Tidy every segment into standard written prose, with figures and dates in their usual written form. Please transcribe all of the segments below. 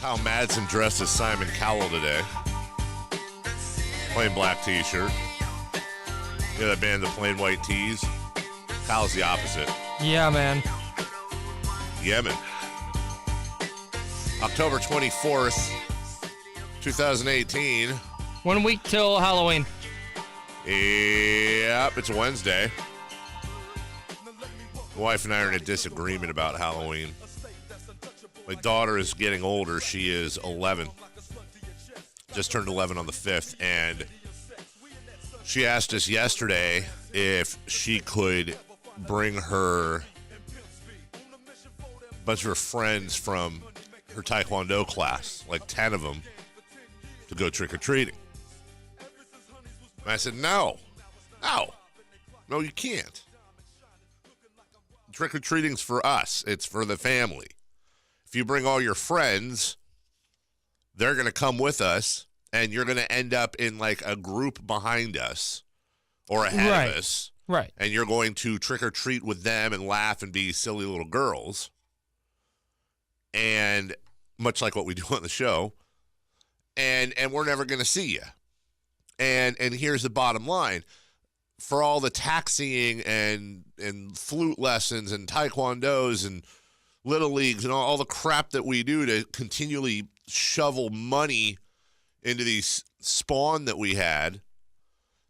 How Madson dressed as Simon Cowell today. Plain black t-shirt. You know that band, the Plain White Tees? Cowell's the opposite. Yeah, man. Yemen. October 24th, 2018. 1 week till Halloween. Yep, it's Wednesday. My wife and I are in a disagreement about Halloween. My daughter is getting older. She is 11. Just turned 11 on the 5th. And she asked us yesterday if she could bring a bunch of her friends from her Taekwondo class, like 10 of them, to go trick-or-treating. And I said, no, you can't. Trick-or-treating's for us. It's for the family. If you bring all your friends, they're going to come with us, and you're going to end up in like a group behind us or ahead of us. Right. And you're going to trick-or-treat with them and laugh and be silly little girls. And much like what we do on the show. And we're never going to see you. And here's the bottom line. For all the taxiing and flute lessons and taekwondos and little leagues and all the crap that we do to continually shovel money into these spawn that we had,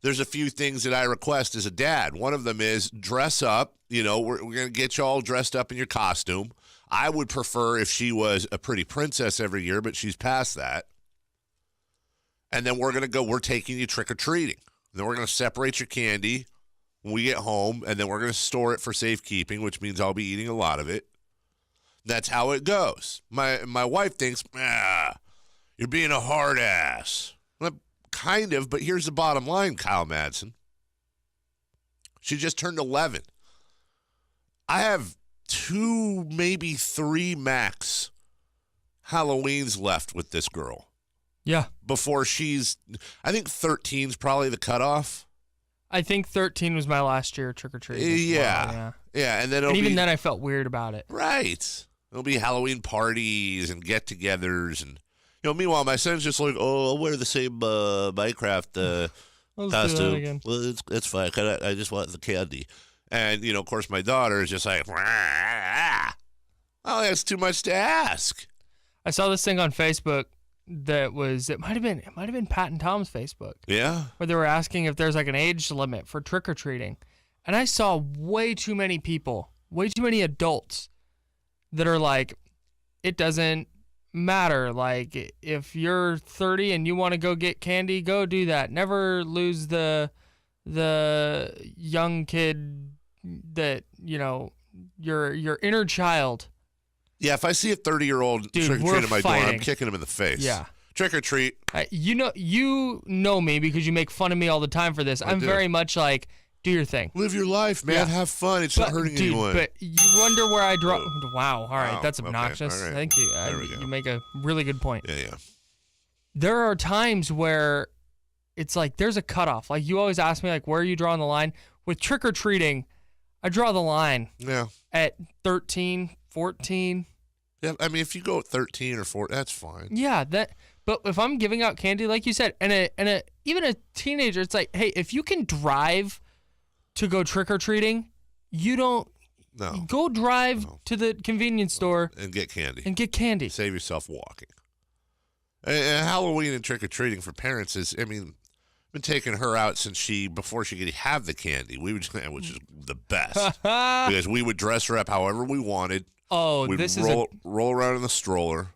there's a few things that I request as a dad. One of them is dress up. You know, we're going to get you all dressed up in your costume. I would prefer if she was a pretty princess every year, but she's past that. And then we're taking you trick-or-treating. Then we're going to separate your candy when we get home, and then we're going to store it for safekeeping, which means I'll be eating a lot of it. That's how it goes. My wife thinks, you're being a hard ass. Well, kind of, but here's the bottom line, Kyle Madson. She just turned 11. I have 2, maybe 3 max Halloweens left with this girl. Yeah. Before I think 13's probably the cutoff. I think 13 was my last year trick-or-treating. Yeah. Yeah, and then even then I felt weird about it. Right. It'll be Halloween parties and get-togethers. And, meanwhile, my son's just like, I'll wear the same Minecraft costume. Again. Well, it's fine. I just want the candy. And, of course, my daughter is just like, oh, that's too much to ask. I saw this thing on Facebook that was, it might have been Pat and Tom's Facebook. Yeah. Where they were asking if there's like an age limit for trick-or-treating. And I saw way too many adults that are like, it doesn't matter. Like, if you're 30 and you want to go get candy, go do that. Never lose the young kid that, your inner child. Yeah, if I see a 30-year-old trick-or-treat at my door, I'm kicking him in the face. Yeah. Trick-or-treat. You know me because you make fun of me all the time for this. I'm very much like, do your thing. Live your life, man. Yeah. Have fun. It's not hurting anyone. But you wonder where I draw. Wow. All right. That's obnoxious. Okay. All right. Thank you. There we go. You make a really good point. Yeah. There are times where it's like there's a cutoff. Like you always ask me, like, where are you drawing the line? With trick-or-treating, I draw the line at 13, 14. Yeah, I mean, if you go at 13 or 14, that's fine. Yeah, but if I'm giving out candy, like you said, and even a teenager, it's like, hey, if you can drive to go trick-or-treating, you don't go drive to the convenience store and get candy. Save yourself walking. And Halloween and trick-or-treating for parents is, I've been taking her out before she could have the candy, which is the best. Because we would dress her up however we wanted. Oh, we'd roll around in the stroller.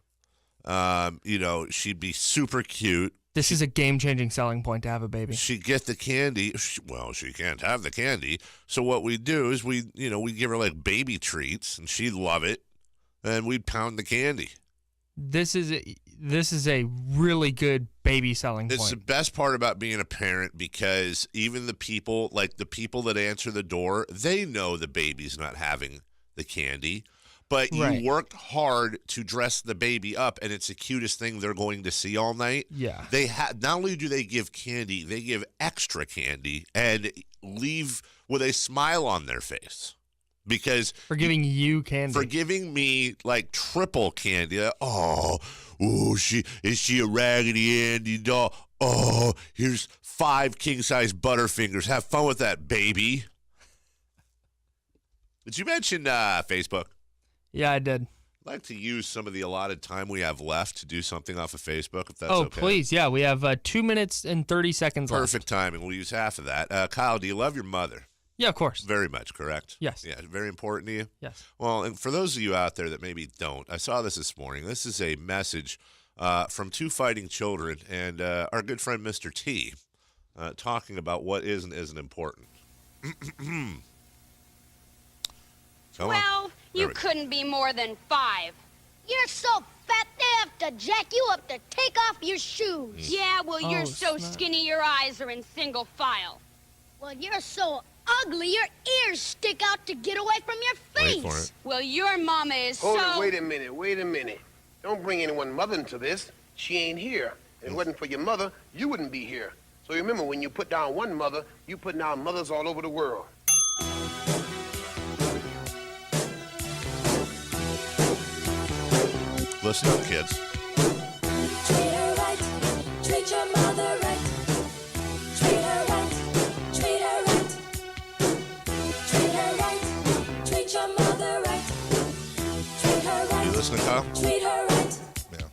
She'd be super cute. This is a game-changing selling point to have a baby. She'd get the candy. She can't have the candy. So what we do is we give her like baby treats, and she'd love it, and we'd pound the candy. This is a really good baby selling point. It's the best part about being a parent because even the people that answer the door, they know the baby's not having the candy. But you worked hard to dress the baby up, and it's the cutest thing they're going to see all night. Yeah. Not only do they give candy, they give extra candy and leave with a smile on their face. because For giving you candy. for giving me like triple candy. Is she a Raggedy Andy doll? Oh, here's 5 king-size Butterfingers. Have fun with that, baby. Did you mention Facebook? Yeah, I did. I'd like to use some of the allotted time we have left to do something off of Facebook, if that's okay. Please. Yeah, we have 2 minutes and 30 seconds left. Perfect timing. We'll use half of that. Kyle, do you love your mother? Yeah, of course. Very much, correct? Yes. Yeah, very important to you? Yes. Well, and for those of you out there that maybe don't, I saw this morning. This is a message from 2 fighting children and our good friend Mr. T talking about what is and isn't important. Well, you couldn't be more than 5. You're so fat they have to jack you up to take off your shoes. Yeah, well, you're so snap. skinny your eyes are in single file. Well, you're so ugly your ears stick out to get away from your face. Wait for it. Well, your mama is Hold so... it, wait a minute. Don't bring anyone mother into this. She ain't here. If it wasn't for your mother, you wouldn't be here. So remember, when you put down one mother, you put down mothers all over the world. Listen up, kids. Treat her right, treat your mother right. Treat her right, treat her right. Treat her right, treat your mother right. Treat her right, You listening, Kyle? treat her right. Yeah.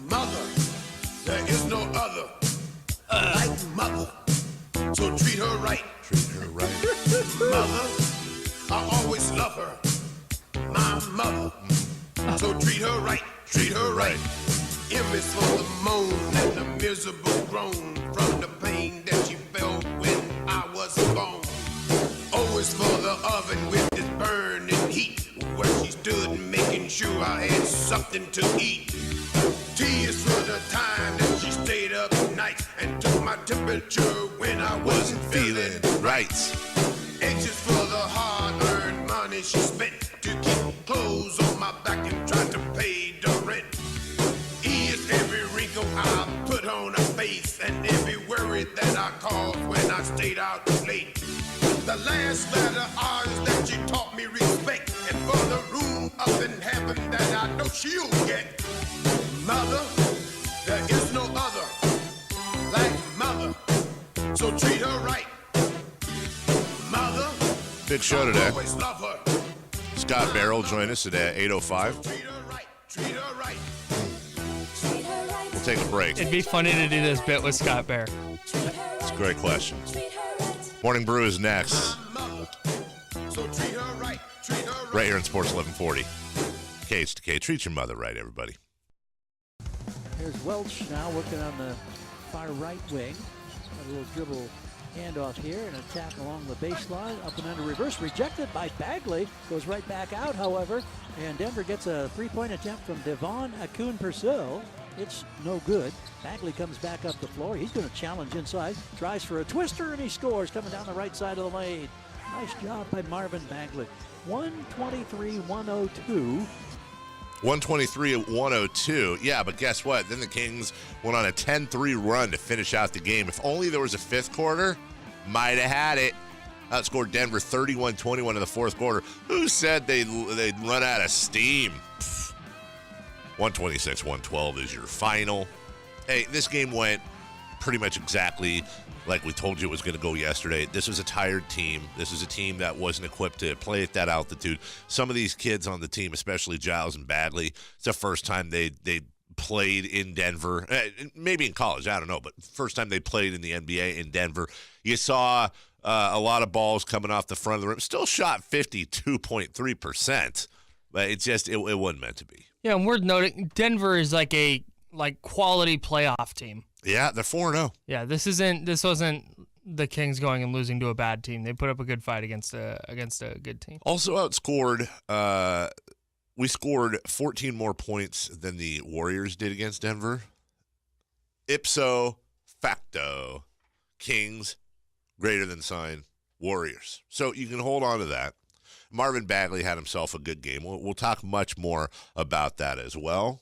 Mother, there is no other like mother. So treat her right. Treat her right. Mother, I always love her. My mother. So treat her right. Treat her right. M is for the moan and the miserable groan from the pain that she felt when I was born. O is for the oven with its burning heat, where she stood making sure I had something to eat. T is for the time that she stayed up nights and took my temperature when I wasn't feeling right. H is for the hard-earned money she spent to keep clothes on my back and try to pay the rent. E is every wrinkle I put on her face and every worry that I caused when I stayed out late. The last letter R is that she taught me respect, and for the room up in heaven that I know she'll get. Mother, there is no other like mother, so treat her right. Mother, Big show today. always love her. Scott Barrel joined us today at 8:05. Treat her right, treat her right. Treat her right, We'll take a break. It'd be funny to do this bit with Scott Bear. treat her It's a right, great question. treat her right. Morning Brew is next, Mother, so treat her right, treat her right. right here in Sports 1140. KH2K. Treat your mother right, everybody. Here's Welch now working on the far right wing. A little dribble handoff here, an attack along the baseline, up and under reverse, rejected by Bagley, goes right back out, however, and Denver gets a three-point attempt from Devon Akun-Purcell. It's no good. Bagley comes back up the floor. He's going to challenge inside, tries for a twister, and he scores coming down the right side of the lane. Nice job by Marvin Bagley. 123-102. 123-102. Yeah, but guess what? Then the Kings went on a 10-3 run to finish out the game. If only there was a fifth quarter, might have had it. Outscored Denver 31-21 in the fourth quarter. Who said they'd run out of steam? 126-112 is your final. Hey, this game went pretty much exactly like we told you it was going to go yesterday. This was a tired team. This is a team that wasn't equipped to play at that altitude. Some of these kids on the team, especially Giles and Bagley, it's the first time they played in Denver. Maybe in college, I don't know, but first time they played in the NBA in Denver. You saw a lot of balls coming off the front of the rim. Still shot 52.3%, but it wasn't meant to be. Yeah, and worth noting, Denver is like a quality playoff team. Yeah, they're 4-0. Yeah, this wasn't the Kings going and losing to a bad team. They put up a good fight against a good team. Also outscored, we scored 14 more points than the Warriors did against Denver. Ipso facto, Kings greater than sign Warriors. So you can hold on to that. Marvin Bagley had himself a good game. We'll talk much more about that as well.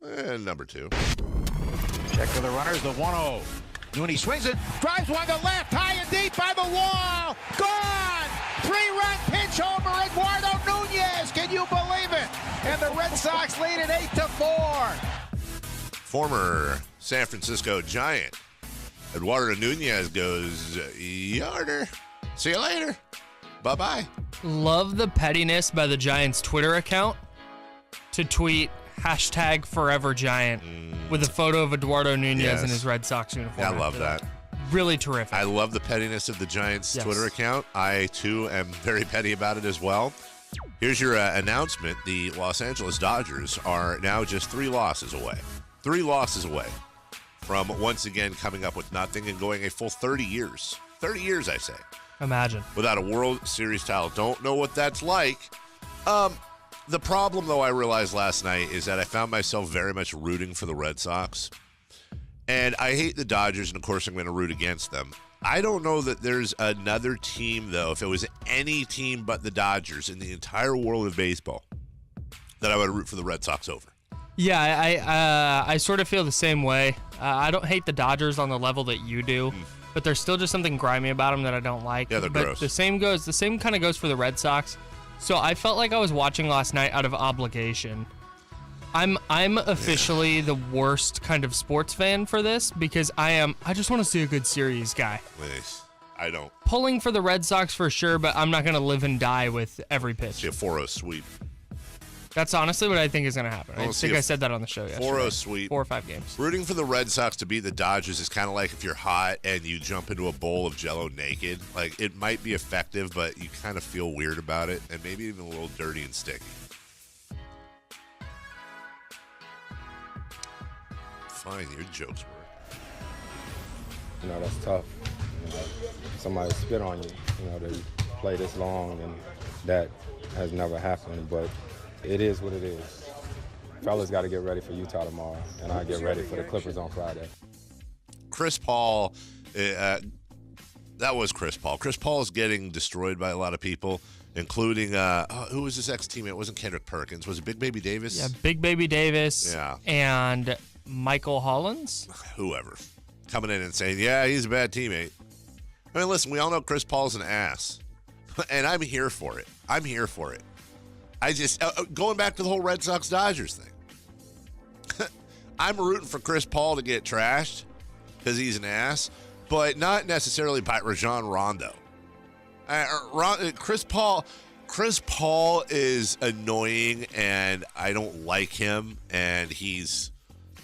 And number 2. Check for the runners, the 1-0. Nooney swings it, drives one to left, high and deep by the wall. Gone! 3-run pinch homer, Eduardo Nunez. Can you believe it? And the Red Sox lead at 8-4. Former San Francisco Giant Eduardo Nunez goes, yarder. See you later. Bye-bye. Love the pettiness by the Giants' Twitter account to tweet #ForeverGiant with a photo of Eduardo Nunez in his Red Sox uniform. Yeah, I love that. Really terrific. I love the pettiness of the Giants' Twitter account. I, too, am very petty about it as well. Here's your announcement. The Los Angeles Dodgers are now just 3 losses away. 3 losses away from once again coming up with nothing and going a full 30 years. 30 years, I say. Imagine. Without a World Series title. Don't know what that's like. The problem, though, I realized last night is that I found myself very much rooting for the Red Sox. And I hate the Dodgers, and of course I'm going to root against them. I don't know that there's another team, though, if it was any team but the Dodgers in the entire world of baseball, that I would root for the Red Sox over. Yeah, I sort of feel the same way. I don't hate the Dodgers on the level that you do, but there's still just something grimy about them that I don't like. Yeah, they're gross. The same kind of goes for the Red Sox. So I felt like I was watching last night out of obligation. I'm officially the worst kind of sports fan for this because I just want to see a good series guy. Nice. I don't. Pulling for the Red Sox for sure, but I'm not going to live and die with every pitch. See a 4-0 sweep. That's honestly what I think is going to happen. I think I said that on the show yesterday. 4-0 sweep. 4 or 5 games. Rooting for the Red Sox to beat the Dodgers is kind of like if you're hot and you jump into a bowl of Jell-O naked. Like, it might be effective, but you kind of feel weird about it and maybe even a little dirty and sticky. Fine, your jokes work. You know, that's tough. You know, somebody spit on you, you know, to play this long, and that has never happened, but it is what it is. Fellas got to get ready for Utah tomorrow, and I get ready for the Clippers on Friday. Chris Paul, that was Chris Paul. Chris Paul is getting destroyed by a lot of people, including, who was his ex-teammate? It wasn't Kendrick Perkins. Was it Big Baby Davis? Yeah, Big Baby Davis. Yeah. And Michael Hollins? Whoever. Coming in and saying, yeah, he's a bad teammate. I mean, listen, we all know Chris Paul's an ass. And I'm here for it. I'm here for it. I just, going back to the whole Red Sox-Dodgers thing. I'm rooting for Chris Paul to get trashed because he's an ass, but not necessarily by Rajon Rondo. Chris Paul is annoying, and I don't like him, and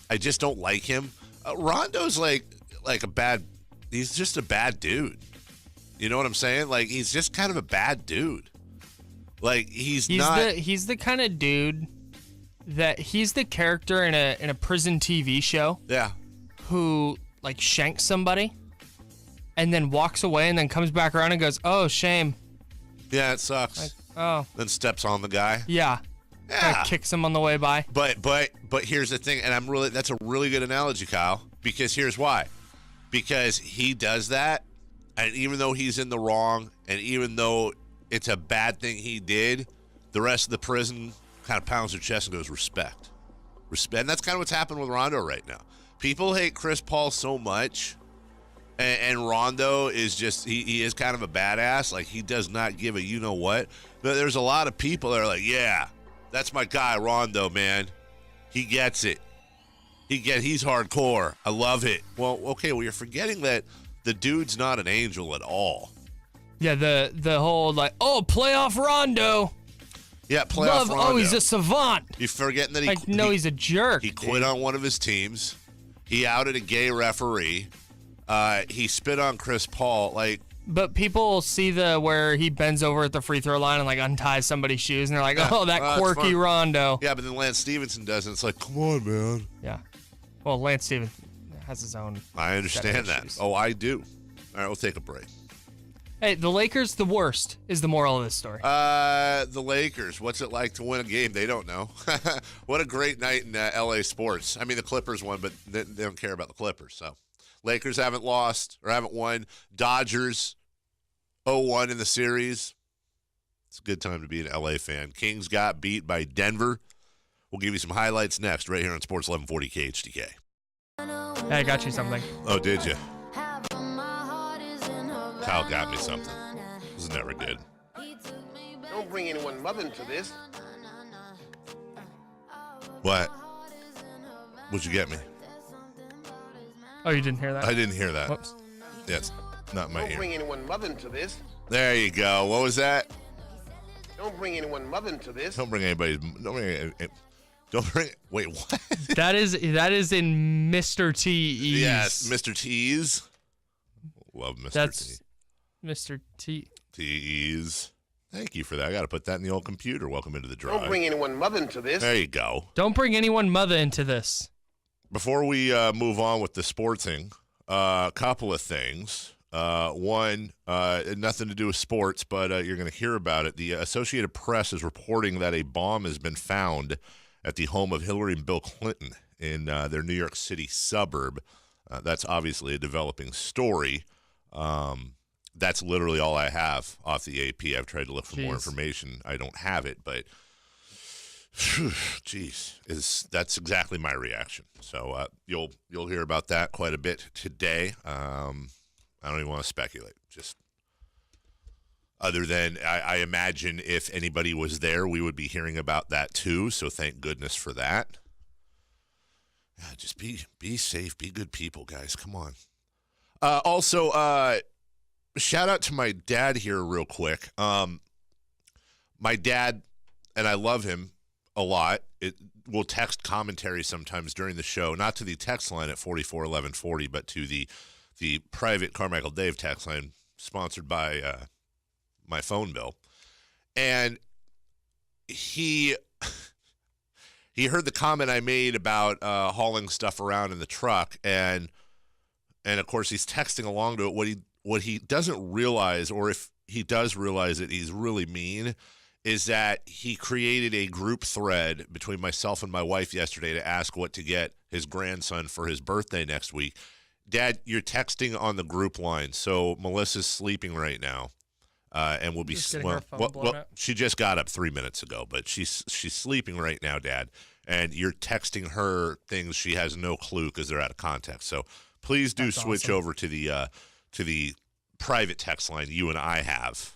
I just don't like him. Rondo's like he's just a bad dude. You know what I'm saying? Like, he's just kind of a bad dude. Like, he's the kind of dude that he's the character in a prison TV show. Yeah. Who like shanks somebody and then walks away and then comes back around and goes, "Oh, shame." Yeah, it sucks. Like, oh. Then steps on the guy. Yeah. Yeah. Kicks him on the way by. But here's the thing, and that's a really good analogy, Kyle, because here's why. Because he does that, and even though he's in the wrong, and even though it's a bad thing he did, the rest of the prison kind of pounds their chest and goes, respect. Respect. And that's kind of what's happening with Rondo right now. People hate Chris Paul so much, and Rondo is just, he is kind of a badass. Like, he does not give a you-know-what. But there's a lot of people that are like, yeah, that's my guy, Rondo, man. He gets it. He's hardcore. I love it. Well, okay, well, you're forgetting that the dude's not an angel at all. Yeah, the whole, like, oh, playoff Rondo. Yeah, playoff Rondo. Oh, he's a savant. You're forgetting that he's a jerk. He quit on one of his teams. He outed a gay referee. He spit on Chris Paul. But people see where he bends over at the free throw line and like unties somebody's shoes, and they're like, "Oh, that quirky Rondo." Yeah, but then Lance Stevenson does, and it's like, "Come on, man." Yeah. Well, Lance Stevenson has his own. I understand that. Oh, I do. All right, we'll take a break. Hey, the Lakers, the worst, is the moral of this story. The Lakers. What's it like to win a game? They don't know. What a great night in LA sports. I mean, the Clippers won, but they don't care about the Clippers. So, Lakers haven't won. Dodgers 0-1 in the series. It's a good time to be an LA fan. Kings got beat by Denver. We'll give you some highlights next, right here on Sports 1140 KHTK. Hey, I got you something. Oh, did you? Kyle got me something. This is never good. Don't bring anyone mother into this. What? What'd you get me? Oh, you didn't hear that? I didn't hear that. Whoops. Yes, not in my Don't ear. bring anyone mother into this. There you go. What was that? Don't bring anyone mother into this. Don't bring anybody. Don't bring. Wait, what? That is in Mr. T. Yes, Mr. T's. Love Mr. That's T. Mr. T. T's. Thank you for that. I got to put that in the old computer. Welcome into the drive. Don't bring anyone mother into this. There you go. Don't bring anyone mother into this. Before we move on with the sportsing, a couple of things. One, nothing to do with sports, but you're going to hear about it. The Associated Press is reporting that a bomb has been found at the home of Hillary and Bill Clinton in their New York City suburb. That's obviously a developing story. That's literally all I have off the AP. I've tried to look for more information. I don't have it, but that's exactly my reaction. So you'll hear about that quite a bit today. I don't even want to speculate. Just other than I imagine if anybody was there, we would be hearing about that too. So thank goodness for that. Yeah, just be safe, be good people, guys. Come on. Also, shout out to my dad here real quick. My dad, and I love him a lot. We'll text commentary sometimes during the show, not to the text line at 441140, but to the private Carmichael Dave text line sponsored by my phone bill. And he heard the comment I made about hauling stuff around in the truck, and of course he's texting along to it. What he doesn't realize, or if he does realize it, he's really mean, is that he created a group thread between myself and my wife yesterday to ask what to get his grandson for his birthday next week. Dad, you're texting on the group line, so Melissa's sleeping right now, and will be she just got up 3 minutes ago, but she's sleeping right now, Dad, and you're texting her things she has no clue because they're out of context. So please do switch over to the private text line you and I have,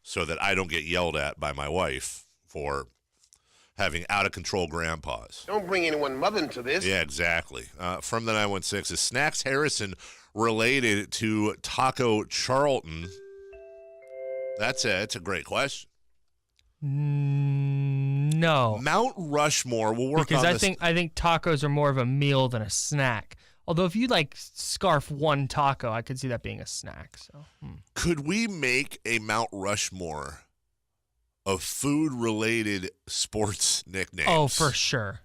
so that I don't get yelled at by my wife for having out-of-control grandpas. Don't bring anyone mother into this. Yeah, exactly. From the 916, is Snacks Harrison related to Taco Charlton? That's a great question. No. Mount Rushmore. We'll work on this. Because I think tacos are more of a meal than a snack. Although if you scarf one taco, I could see that being a snack. So could we make a Mount Rushmore of food-related sports nicknames? Oh, for sure.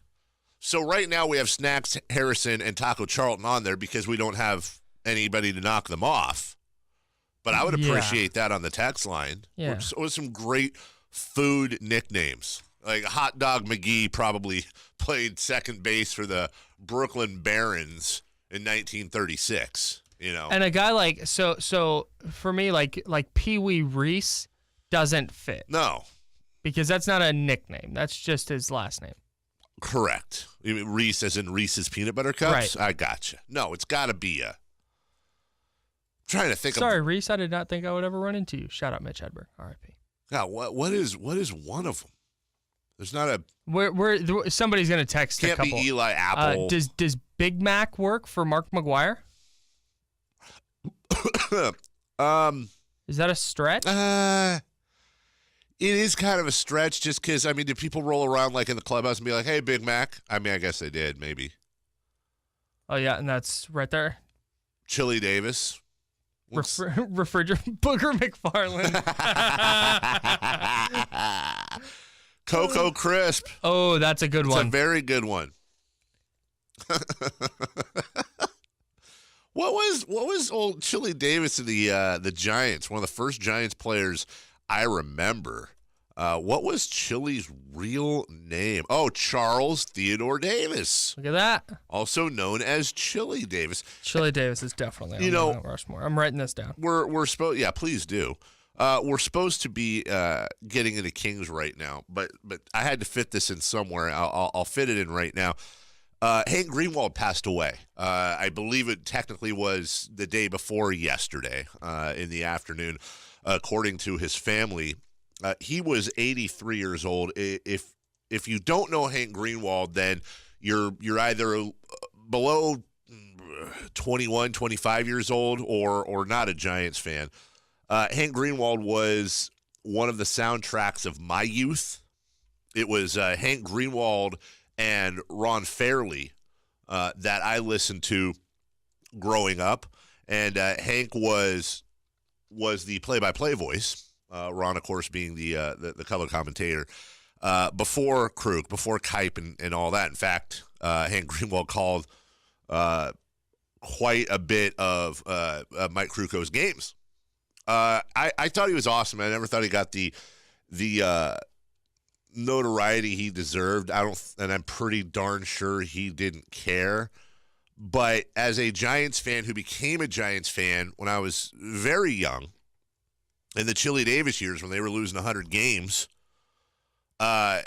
So right now we have Snacks Harrison and Taco Charlton on there because we don't have anybody to knock them off. But I would appreciate that on the text line. Yeah. With some great food nicknames. Like Hot Dog McGee probably played second base for the Brooklyn Barons in 1936, you know. And a guy so for me, like Pee Wee Reese doesn't fit. No. Because that's not a nickname. That's just his last name. Correct. You mean Reese as in Reese's Peanut Butter Cups? Right. I gotcha. No, it's got to be I'm trying to think Sorry, Reese, I did not think I would ever run into you. Shout out Mitch Hedberg, R.I.P. God, what is one of them? There's not a... Somebody's going to text a couple. Can't be Eli Apple. Does Big Mac work for Mark McGwire? Is that a stretch? It is kind of a stretch just because, I mean, do people roll around like in the clubhouse and be like, hey, Big Mac? I mean, I guess they did, maybe. Oh, yeah, and that's right there. Chili Davis. Refrigerator Booger McFarland. Cocoa Crisp. Oh, that's a good one. It's a very good one. What was old Chili Davis of the Giants? One of the first Giants players I remember. What was Chili's real name? Oh, Charles Theodore Davis. Look at that. Also known as Chili Davis. Chili Davis is definitely on Mount Rushmore. I'm writing this down. We're supposed, yeah, please do. We're supposed to be getting into Kings right now, but I had to fit this in somewhere. I'll fit it in right now. Hank Greenwald passed away. I believe it technically was the day before yesterday in the afternoon, according to his family. He was 83 years old. If you don't know Hank Greenwald, then you're either below 21, 25 years old or not a Giants fan. Hank Greenwald was one of the soundtracks of my youth. It was Hank Greenwald and Ron Fairley that I listened to growing up. And Hank was the play-by-play voice. Ron, of course, being the color commentator. Before Krug, before Kipe and all that. In fact, Hank Greenwald called quite a bit of Mike Kruko's games. I thought he was awesome. I never thought he got the notoriety he deserved. And I'm pretty darn sure he didn't care. But as a Giants fan who became a Giants fan when I was very young, in the Chili Davis years when they were losing 100 games, to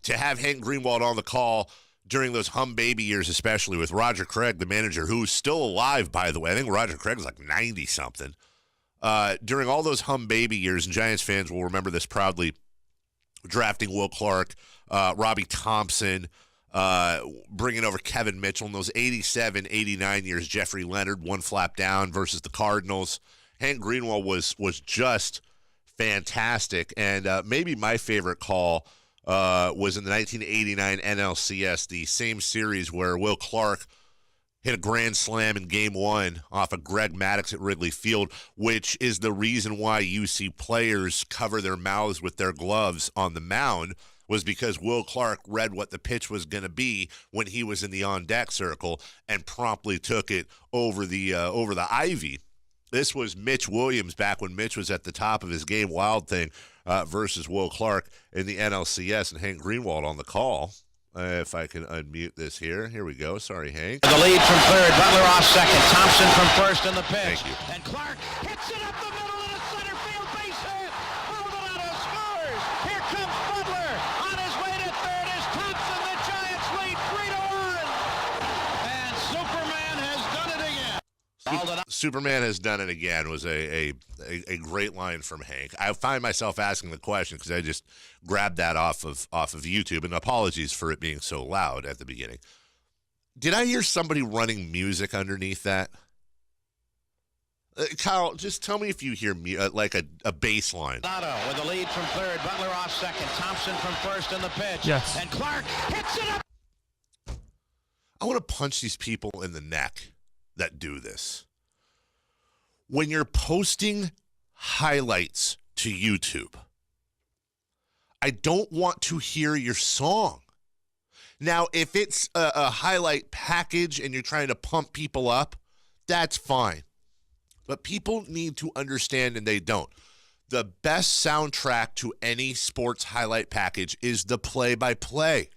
have Hank Greenwald on the call during those hum baby years, especially with Roger Craig, the manager, who's still alive, by the way. I think Roger Craig's like 90-something. During all those hum baby years, and Giants fans will remember this proudly, drafting Will Clark, Robbie Thompson, bringing over Kevin Mitchell in those 87, 89 years, Jeffrey Leonard, one flap down versus the Cardinals. Hank Greenwald was just fantastic. And maybe my favorite call was in the 1989 NLCS, the same series where Will Clark hit a grand slam in Game 1 off of Greg Maddux at Wrigley Field, which is the reason why you see players cover their mouths with their gloves on the mound, was because Will Clark read what the pitch was going to be when he was in the on-deck circle and promptly took it over the ivy. This was Mitch Williams back when Mitch was at the top of his game wild thing versus Will Clark in the NLCS, and Hank Greenwald on the call. If I can unmute this here. Here we go. Sorry, Hank. The lead from third, Butler off second, Thompson from first in the pitch. Thank you. And Clark hits it up the middle of the center field base hit. Maldonado scores. Here comes Butler. On his way to third is Thompson. The Giants lead 3-1. And Superman has done it again. Superman has done it again was a great line from Hank. I find myself asking the question because I just grabbed that off of YouTube, and apologies for it being so loud at the beginning. Did I hear somebody running music underneath that? Kyle, just tell me if you hear like a bass line. Maldonado with the lead from third, Butler off second, Thompson from first in the pitch. Yes. And Clark hits it up. I want to punch these people in the neck that do this. When you're posting highlights to YouTube, I don't want to hear your song. Now, if it's a highlight package and you're trying to pump people up, that's fine. But people need to understand, and they don't. The best soundtrack to any sports highlight package is the play-by-play.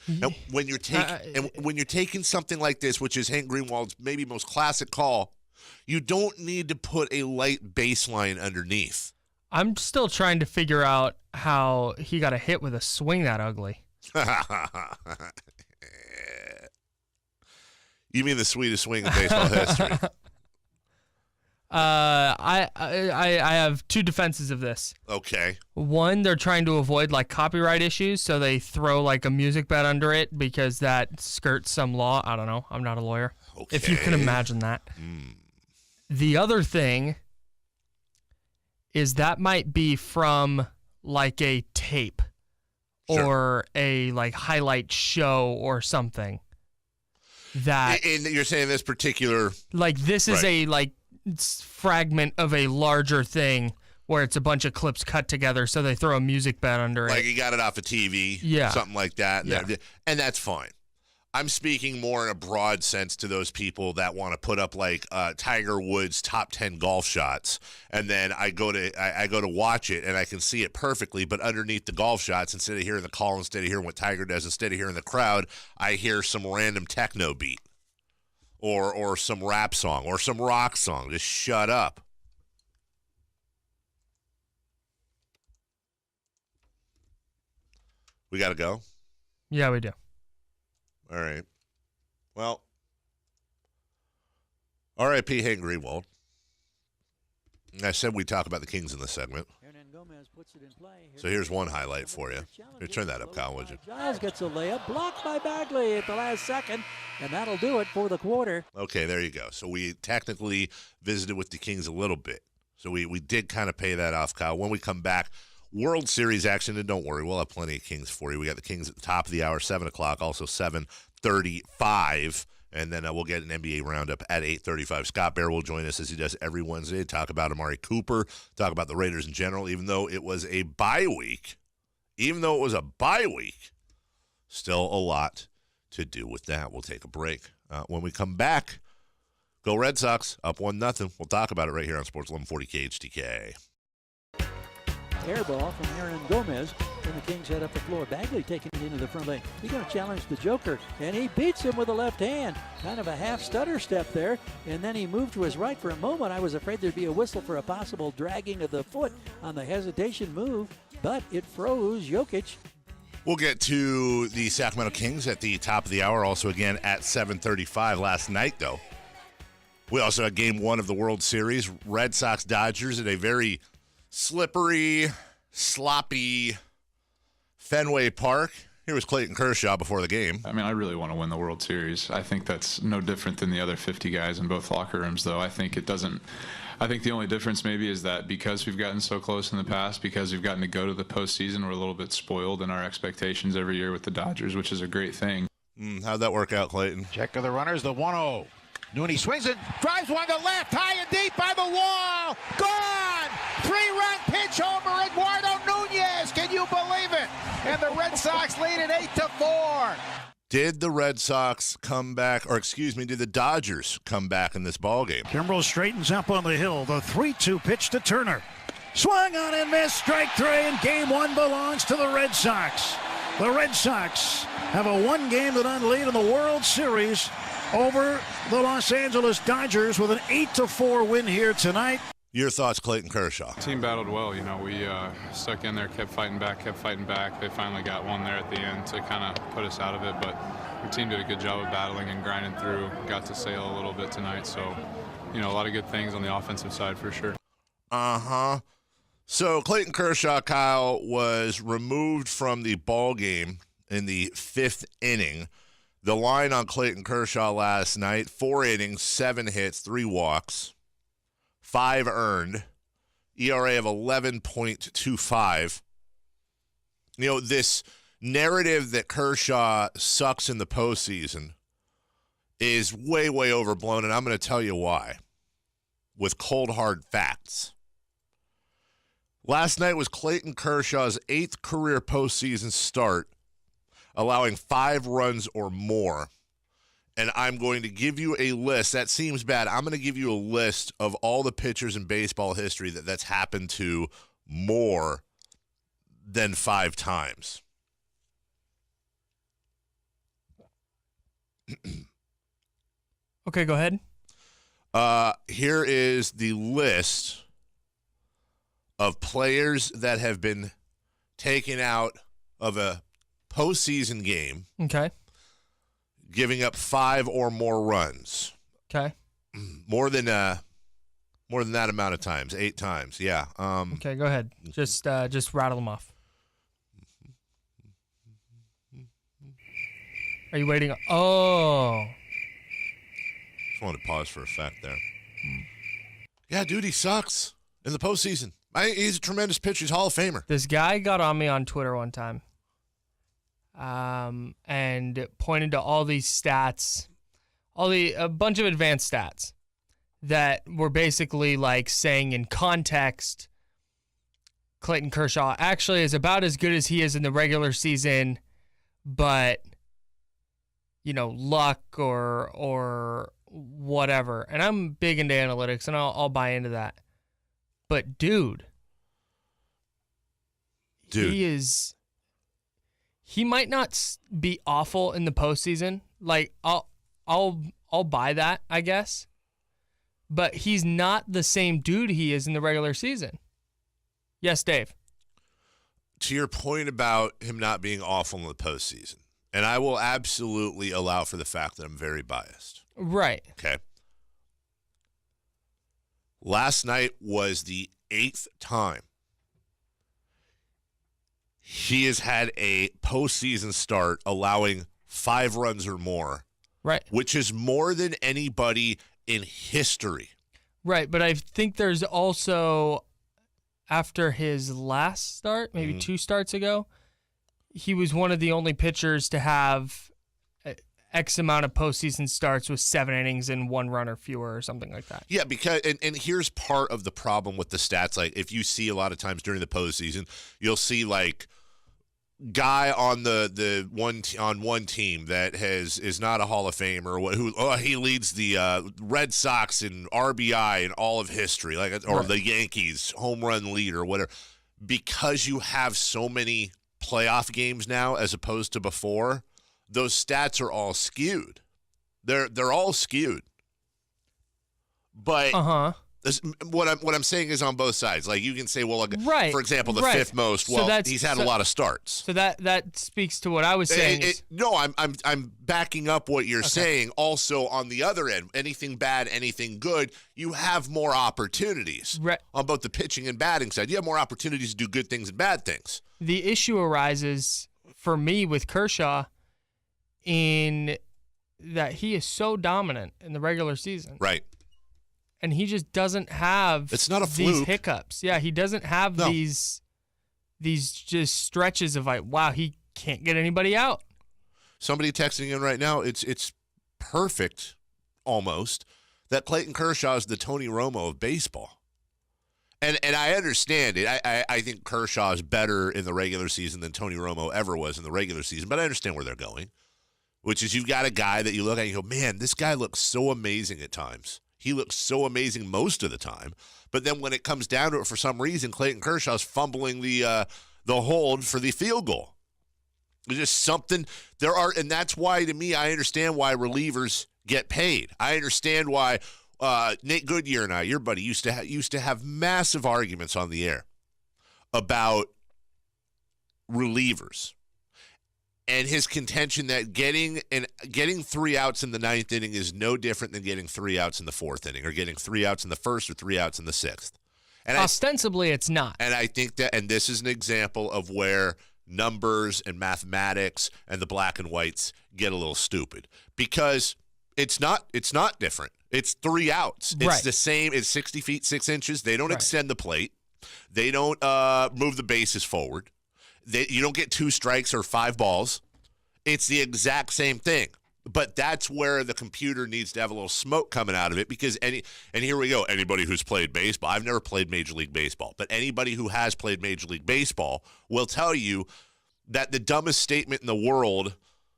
Now, when you're taking something like this, which is Hank Greenwald's maybe most classic call, you don't need to put a light bass line underneath. I'm still trying to figure out how he got a hit with a swing that ugly. You mean the sweetest swing in baseball history? I have two defenses of this. Okay. One, they're trying to avoid like copyright issues, so they throw like a music bed under it because that skirts some law. I don't know. I'm not a lawyer. Okay. If you can imagine that. The other thing is that might be from like a tape or a like highlight show or something. That and you're saying this particular like this is a like fragment of a larger thing where it's a bunch of clips cut together, so they throw a music bed under it. Like you got it off of TV, something like that, and that's fine. I'm speaking more in a broad sense to those people that want to put up like Tiger Woods' top 10 golf shots, and then I go to watch it and I can see it perfectly, but underneath the golf shots, instead of hearing the call, instead of hearing what Tiger does, instead of hearing the crowd, I hear some random techno beat or some rap song or some rock song. Just shut up. We got to go? Yeah, we do. All right. Well, R.I.P. Hank Greenwald. I said we'd talk about the Kings in this segment. Gomez puts it in play. So here's one highlight for you. Here, turn that up, Kyle, would you? Giles gets a layup, blocked by Bagley at the last second, and that'll do it for the quarter. Okay, there you go. So we technically visited with the Kings a little bit. So we did kind of pay that off, Kyle. When we come back, World Series action, and don't worry, we'll have plenty of Kings for you. We got the Kings at the top of the hour, 7 o'clock, also 7:35. And then we'll get an NBA roundup at 8:35. Scott Bear will join us as he does every Wednesday. Talk about Amari Cooper, talk about the Raiders in general, even though it was a bye week. Still a lot to do with that. We'll take a break. When we come back, go Red Sox, up 1-0. We'll talk about it right here on Sports 1140 KHTK. Air ball from Aaron Gomez, and the Kings head up the floor. Bagley taking it into the front lane. He's going to challenge the Joker, and he beats him with a left hand. Kind of a half stutter step there, and then he moved to his right for a moment. I was afraid there'd be a whistle for a possible dragging of the foot on the hesitation move, but it froze Jokic. We'll get to the Sacramento Kings at the top of the hour, also again at 7:35 last night, though. We also had Game 1 of the World Series, Red Sox-Dodgers at a very slippery, sloppy Fenway Park. Here was Clayton Kershaw before the game. I mean, I really want to win the World Series. I think that's no different than the other 50 guys in both locker rooms, though. I think the only difference maybe is that because we've gotten so close in the past, because we've gotten to go to the postseason, we're a little bit spoiled in our expectations every year with the Dodgers, which is a great thing. How'd that work out, Clayton? Check of the runners, the 1-0. Nooney swings it, drives one to left, high and deep by the wall. Gone! 3-run pitch homer, Eduardo Nunez. Can you believe it? And the Red Sox lead at 8-4. Did the Red Sox come back, or excuse me, did the Dodgers come back in this ballgame? Kimbrel straightens up on the hill. The 3-2 pitch to Turner. Swung on and missed. Strike 3, and Game 1 belongs to the Red Sox. The Red Sox have a 1-game-to-none lead in the World Series over the Los Angeles Dodgers with an 8-4 win here tonight. Your thoughts, Clayton Kershaw? Team battled well. You know, we stuck in there, kept fighting back. They finally got one there at the end to kind of put us out of it, but our team did a good job of battling and grinding through. Got to sail a little bit tonight, so, you know, a lot of good things on the offensive side for sure. So Clayton Kershaw, Kyle, was removed from the ball game in the 5th inning. The line on Clayton Kershaw last night, 4 innings, 7 hits, 3 walks, 5 earned, ERA of 11.25. You know, this narrative that Kershaw sucks in the postseason is way, way overblown, and I'm going to tell you why with cold, hard facts. Last night was Clayton Kershaw's 8th career postseason start, allowing 5 runs or more. And I'm going to give you a list. That seems bad. I'm going to give you a list of all the pitchers in baseball history that's happened to more than 5 times. Okay, go ahead. Here is the list of players that have been taken out of a postseason game. Okay. Giving up 5 or more runs. Okay. More than that amount of times, 8 times. Yeah. Okay, go ahead. Just rattle them off. Are you waiting? Oh. Just wanted to pause for effect there. Yeah, dude, he sucks in the postseason. He's a tremendous pitcher. He's Hall of Famer. This guy got on me on Twitter one time. And pointed to all these stats, a bunch of advanced stats that were basically like saying in context, Clayton Kershaw actually is about as good as he is in the regular season, but, you know, luck or whatever. And I'm big into analytics, and I'll buy into that. But dude. He might not be awful in the postseason. Like I'll buy that, I guess. But he's not the same dude he is in the regular season. Yes, Dave. To your point about him not being awful in the postseason, and I will absolutely allow for the fact that I'm very biased. Right. Okay. Last night was the 8th time he has had a postseason start allowing 5 runs or more. Right. Which is more than anybody in history. Right, but I think there's also, after his last start, maybe 2 starts ago, he was one of the only pitchers to have X amount of postseason starts with 7 innings and 1 run or fewer or something like that. Yeah, because and here's part of the problem with the stats. Like, if you see a lot of times during the postseason, you'll see like guy on the one team that is not a Hall of Famer he leads the Red Sox in RBI in all of history, or the Yankees home run lead or whatever. Because you have so many playoff games now as opposed to before, those stats are all skewed. They're all skewed. But what I'm saying is on both sides. Like, you can say, well, for example, the 5th most. Well, he's had a lot of starts. So that speaks to what I was saying. No, I'm backing up what you're saying. Also, on the other end, anything bad, anything good, you have more opportunities on both the pitching and batting side. You have more opportunities to do good things and bad things. The issue arises for me with Kershaw in that he is so dominant in the regular season. Right. And he just doesn't have these hiccups. Yeah, he doesn't have these just stretches of like, wow, he can't get anybody out. Somebody texting in right now, it's perfect almost that Clayton Kershaw is the Tony Romo of baseball. And I understand it. I think Kershaw is better in the regular season than Tony Romo ever was in the regular season, but I understand where they're going, which is you've got a guy that you look at and you go, man, this guy looks so amazing at times. He looks so amazing most of the time. But then when it comes down to it, for some reason, Clayton Kershaw's fumbling the hold for the field goal. There's just something and that's why, to me, I understand why relievers get paid. I understand why Nate Goodyear and I, your buddy, used to have massive arguments on the air about relievers. And his contention that getting 3 outs in the 9th inning is no different than getting 3 outs in the 4th inning, or getting 3 outs in the 1st or 3 outs in the 6th. And ostensibly, it's not. And I think that, and this is an example of where numbers and mathematics and the black and whites get a little stupid, because it's not different. It's 3 outs. It's the same. It's 60 feet 6 inches. They don't extend the plate. They don't move the bases forward. You don't get 2 strikes or 5 balls. It's the exact same thing. But that's where the computer needs to have a little smoke coming out of it, because and here we go, anybody who's played baseball, I've never played Major League Baseball, but anybody who has played Major League Baseball will tell you that the dumbest statement in the world,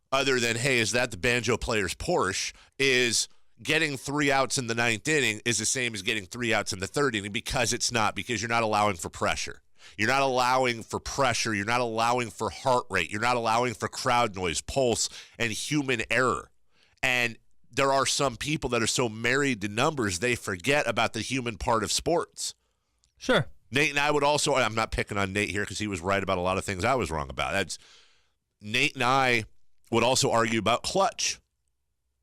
other than, hey, is that the banjo player's Porsche, is getting 3 outs in the 9th inning is the same as getting 3 outs in the 3rd inning, because it's not, because you're not allowing for pressure. You're not allowing for pressure. You're not allowing for heart rate. You're not allowing for crowd noise, pulse, and human error. And there are some people that are so married to numbers, they forget about the human part of sports. Sure. Nate and I would also, I'm not picking on Nate here because he was right about a lot of things I was wrong about. Nate and I would also argue about clutch.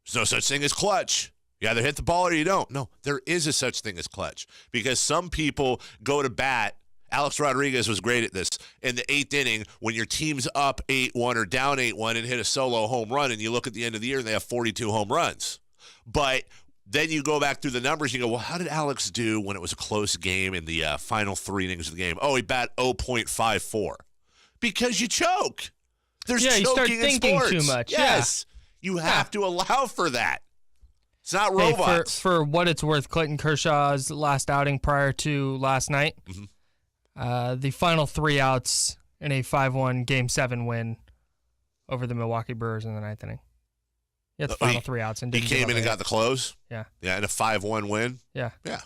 There's no such thing as clutch. You either hit the ball or you don't. No, there is a such thing as clutch, because some people go to bat. Alex Rodriguez was great at this in the 8th inning when your team's up 8-1 or down 8-1 and hit a solo home run, and you look at the end of the year and they have 42 home runs. But then you go back through the numbers and you go, well, how did Alex do when it was a close game in the final 3 innings of the game? Oh, he bat 0.54. Because you choke. There's choking you start thinking in sports. too much. Yes. You have to allow for that. It's not robots. Hey, for what it's worth, Clayton Kershaw's last outing prior to last night, the final 3 outs in a 5-1 Game 7 win over the Milwaukee Brewers in the 9th inning. He had the final 3 outs. And he came in and got the close? Yeah. Yeah, in a 5-1 win? Yeah. Yeah.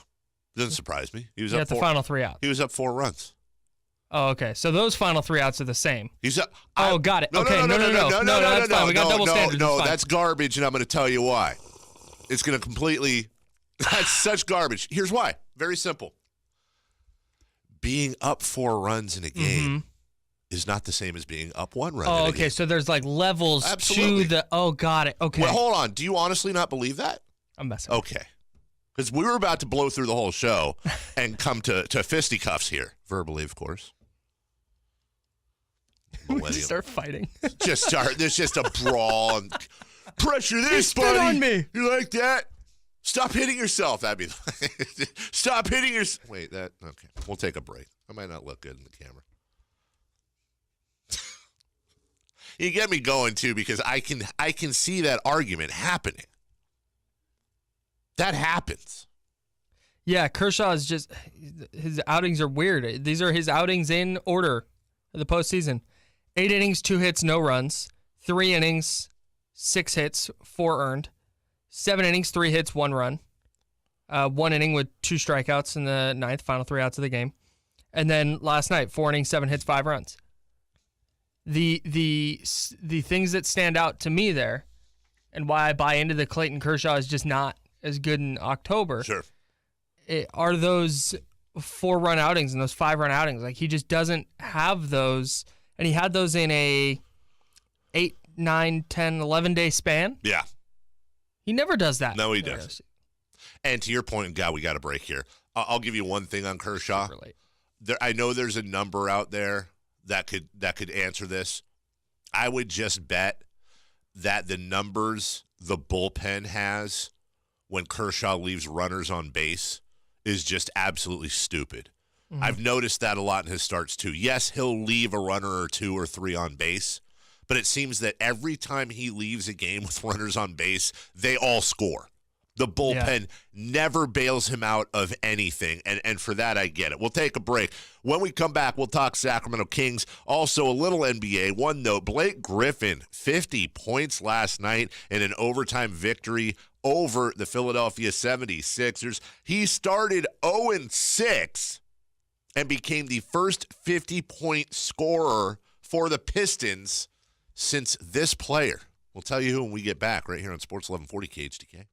Doesn't surprise me. He was up up the final 3 outs. He was up 4 runs. Oh, okay. So those final 3 outs are the same. He's up. Oh, got it. No, okay. No, that's fine. We got double standards. No, that's garbage, and I'm going to tell you why. It's going to completely. That's such garbage. Here's why. Very simple. Being up 4 runs in a game is not the same as being up 1 run. Oh, okay. So there's like levels to the. Oh, got it. Okay. Well, hold on. Do you honestly not believe that? I'm messing. Okay. Because we were about to blow through the whole show and come to fisticuffs here, verbally, of course. We just start fighting. There's just a brawl and pressure this, spit buddy. on me. You like that? Stop hitting yourself. That'd be stop hitting yourself. Wait, okay. We'll take a break. I might not look good in the camera. You get me going too because I can see that argument happening. That happens. Yeah, Kershaw is just his outings are weird. These are his outings in order of the postseason. 8 innings, 2 hits, no runs. 3 innings, 6 hits, 4 earned. 7 innings, 3 hits, 1 run. 1 inning with 2 strikeouts in the 9th, final 3 outs of the game. And then last night, 4 innings, 7 hits, 5 runs. The things that stand out to me there, and why I buy into the Clayton Kershaw is just not as good in October. Sure. Are those 4-run outings and those 5-run outings. Like, he just doesn't have those. And he had those in a 8, 9, 10, 11-day span. Yeah. He never does that. No, he doesn't. And to your point, God, we got a break here. I'll give you one thing on Kershaw. I know there's a number out there that could answer this. I would just bet that the numbers the bullpen has when Kershaw leaves runners on base is just absolutely stupid. Mm-hmm. I've noticed that a lot in his starts too. Yes, he'll leave a runner or 2 or 3 on base, but it seems that every time he leaves a game with runners on base, they all score. The bullpen never bails him out of anything, and for that, I get it. We'll take a break. When we come back, we'll talk Sacramento Kings. Also, a little NBA. One note, Blake Griffin, 50 points last night in an overtime victory over the Philadelphia 76ers. He started 0-6 and became the first 50-point scorer for the Pistons since this player. We'll tell you who when we get back right here on Sports 1140 KHTK.